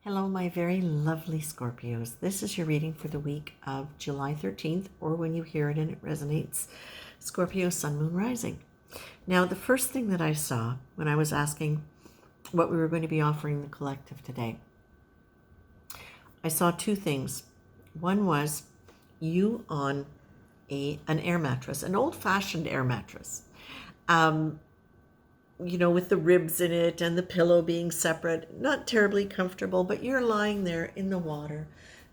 Hello, my very lovely Scorpios. This is your reading for the week of July 13th, or when you hear it and it resonates, Scorpio, Sun, Moon, Rising. Now, the first thing that I saw when I was asking what we were going to be offering the collective today, I saw two things. One was you on an air mattress, an old-fashioned air mattress. With the ribs in it and the pillow being separate, not terribly comfortable, but you're lying there in the water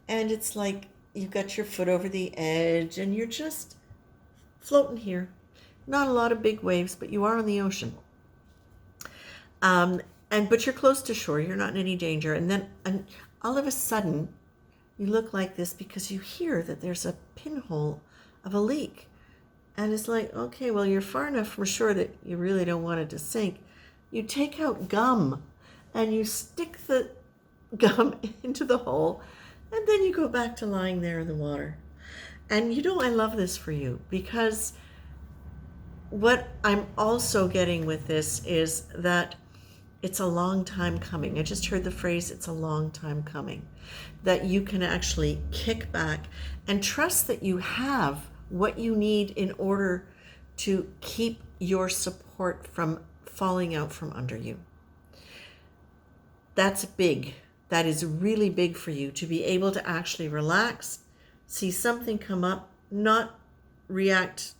and it's like you've got your foot over the edge and you're just floating here. Not a lot of big waves, but you are on the ocean. But you're close to shore, you're not in any danger. And all of a sudden, you look like this because you hear that there's a pinhole of a leak. And it's like, okay, well, you're far enough from shore that you really don't want it to sink. You take out gum and you stick the gum into the hole, and then you go back to lying there in the water. And I love this for you because what I'm also getting with this is that it's a long time coming. I just heard the phrase, it's a long time coming. That you can actually kick back and trust that you have what you need in order to keep your support from falling out from under you. That's big. That is really big for you to be able to actually relax, see something come up, not react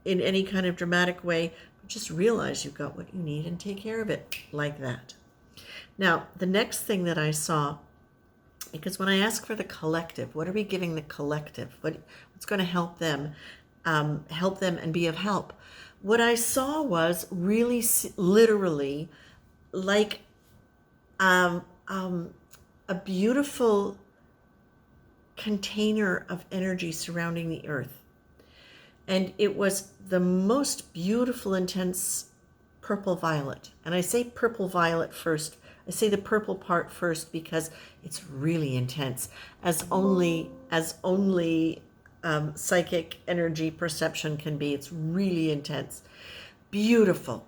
in any kind of dramatic way, but just realize you've got what you need and take care of it like that. Now, the next thing that I saw, because when I ask for the collective, what are we giving the collective? What's going to help them and be of help? What I saw was really literally like a beautiful container of energy surrounding the earth. And it was the most beautiful, intense purple violet. And I say purple violet first. I say the purple part first because it's really intense, as only psychic energy perception can be. It's really intense, beautiful.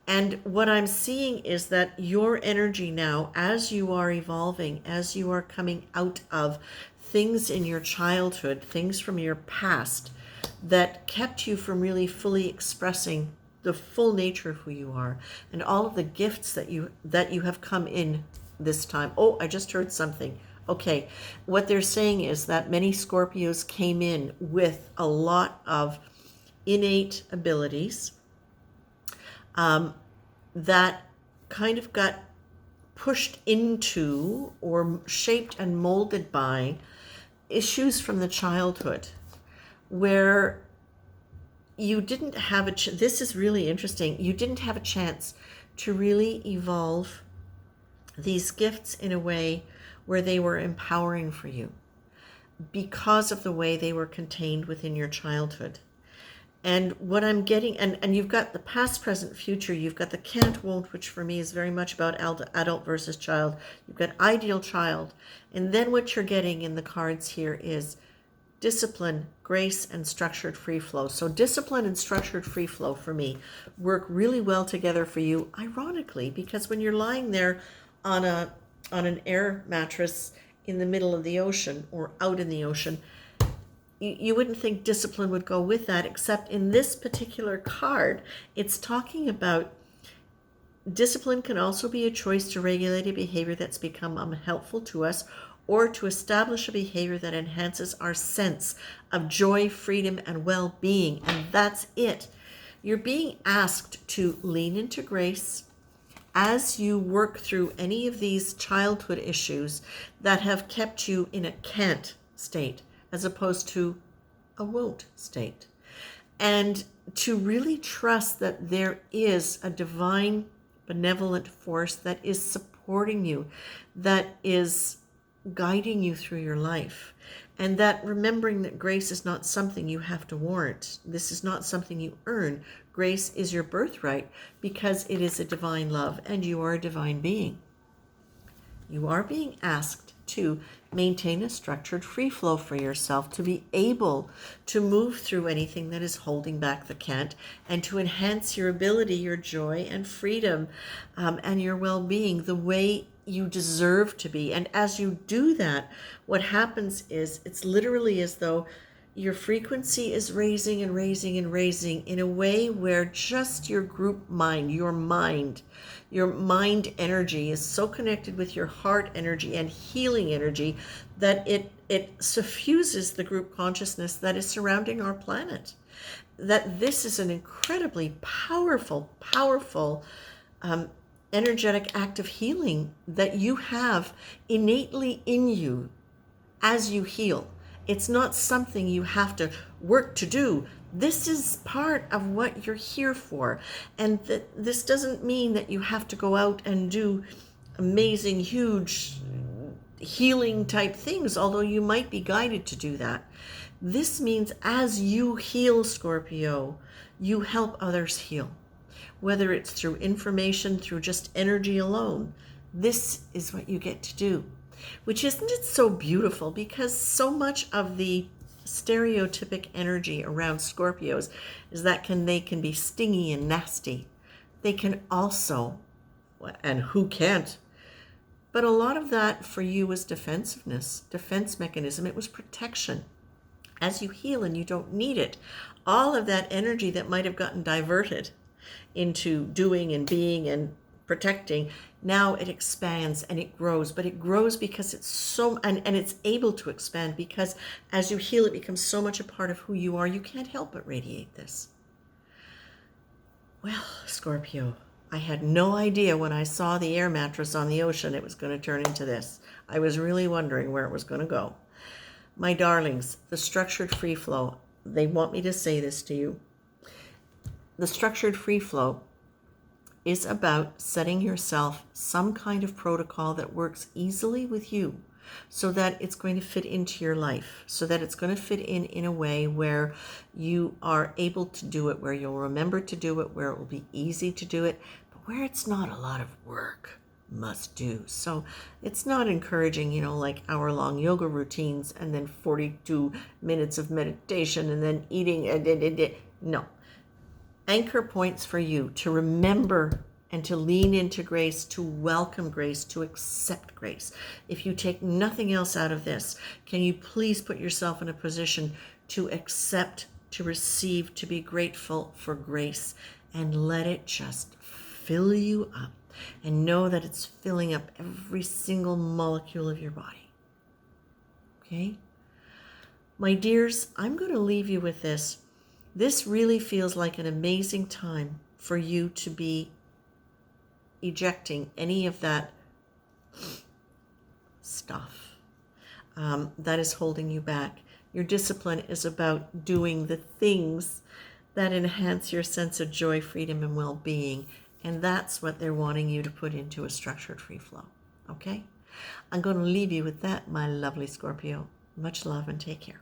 And what I'm seeing is that your energy now, as you are evolving, as you are coming out of things in your childhood, things from your past that kept you from really fully expressing the full nature of who you are, and all of the gifts that you have come in this time. Oh, I just heard something. Okay, what they're saying is that many Scorpios came in with a lot of innate abilities that kind of got pushed into or shaped and molded by issues from the childhood where you didn't have this is really interesting. You didn't have a chance to really evolve these gifts in a way where they were empowering for you because of the way they were contained within your childhood. And what I'm getting, and you've got the past, present, future, you've got the can't, won't, which for me is very much about adult versus child. You've got ideal child. And then what you're getting in the cards here is discipline, grace, and structured free flow. So discipline and structured free flow for me work really well together for you, ironically, because when you're lying there on an air mattress in the middle of the ocean or out in the ocean, you wouldn't think discipline would go with that, except in this particular card, it's talking about discipline can also be a choice to regulate a behavior that's become unhelpful to us, or to establish a behavior that enhances our sense of joy, freedom, and well-being. And that's it. You're being asked to lean into grace as you work through any of these childhood issues that have kept you in a can't state as opposed to a won't state. And to really trust that there is a divine benevolent force that is supporting you, that is guiding you through your life, and that remembering that grace is not something you have to warrant. This is not something you earn. Grace is your birthright because it is a divine love and you are a divine being. You are being asked to maintain a structured free flow for yourself, to be able to move through anything that is holding back the can't, and to enhance your ability, your joy and freedom, and your well-being the way you deserve to be. And as you do that, what happens is it's literally as though your frequency is raising and raising and raising in a way where just your group mind, your mind energy is so connected with your heart energy and healing energy that it suffuses the group consciousness that is surrounding our planet. That this is an incredibly powerful energetic act of healing that you have innately in you as you heal. It's not something you have to work to do. This is part of what you're here for. And this doesn't mean that you have to go out and do amazing, huge healing type things, although you might be guided to do that. This means as you heal, Scorpio, you help others heal. Whether it's through information, through just energy alone, this is what you get to do. Which isn't it so beautiful, because so much of the stereotypic energy around Scorpios is that they can be stingy and nasty. They can also, and who can't, but a lot of that for you was defensiveness, defense mechanism. It was protection. As you heal and you don't need it, all of that energy that might have gotten diverted into doing and being and protecting, now it expands and it grows. But it grows because it's so, and it's able to expand because as you heal, it becomes so much a part of who you are, you can't help but radiate this. Well, Scorpio, I had no idea when I saw the air mattress on the ocean it was going to turn into this. I was really wondering where it was going to go. My darlings, the structured free flow, they want me to say this to you. The structured free flow is about setting yourself some kind of protocol that works easily with you so that it's going to fit into your life, so that it's going to fit in a way where you are able to do it, where you'll remember to do it, where it will be easy to do it, but where it's not a lot of work must do. So it's not encouraging, like hour-long yoga routines and then 42 minutes of meditation and then eating. No. Anchor points for you to remember and to lean into grace, to welcome grace, to accept grace. If you take nothing else out of this, can you please put yourself in a position to accept, to receive, to be grateful for grace, and let it just fill you up, and know that it's filling up every single molecule of your body. Okay? My dears, I'm going to leave you with this. This really feels like an amazing time for you to be ejecting any of that stuff that is holding you back. Your discipline is about doing the things that enhance your sense of joy, freedom, and well-being. And that's what they're wanting you to put into a structured free flow. Okay? I'm going to leave you with that, my lovely Scorpio. Much love and take care.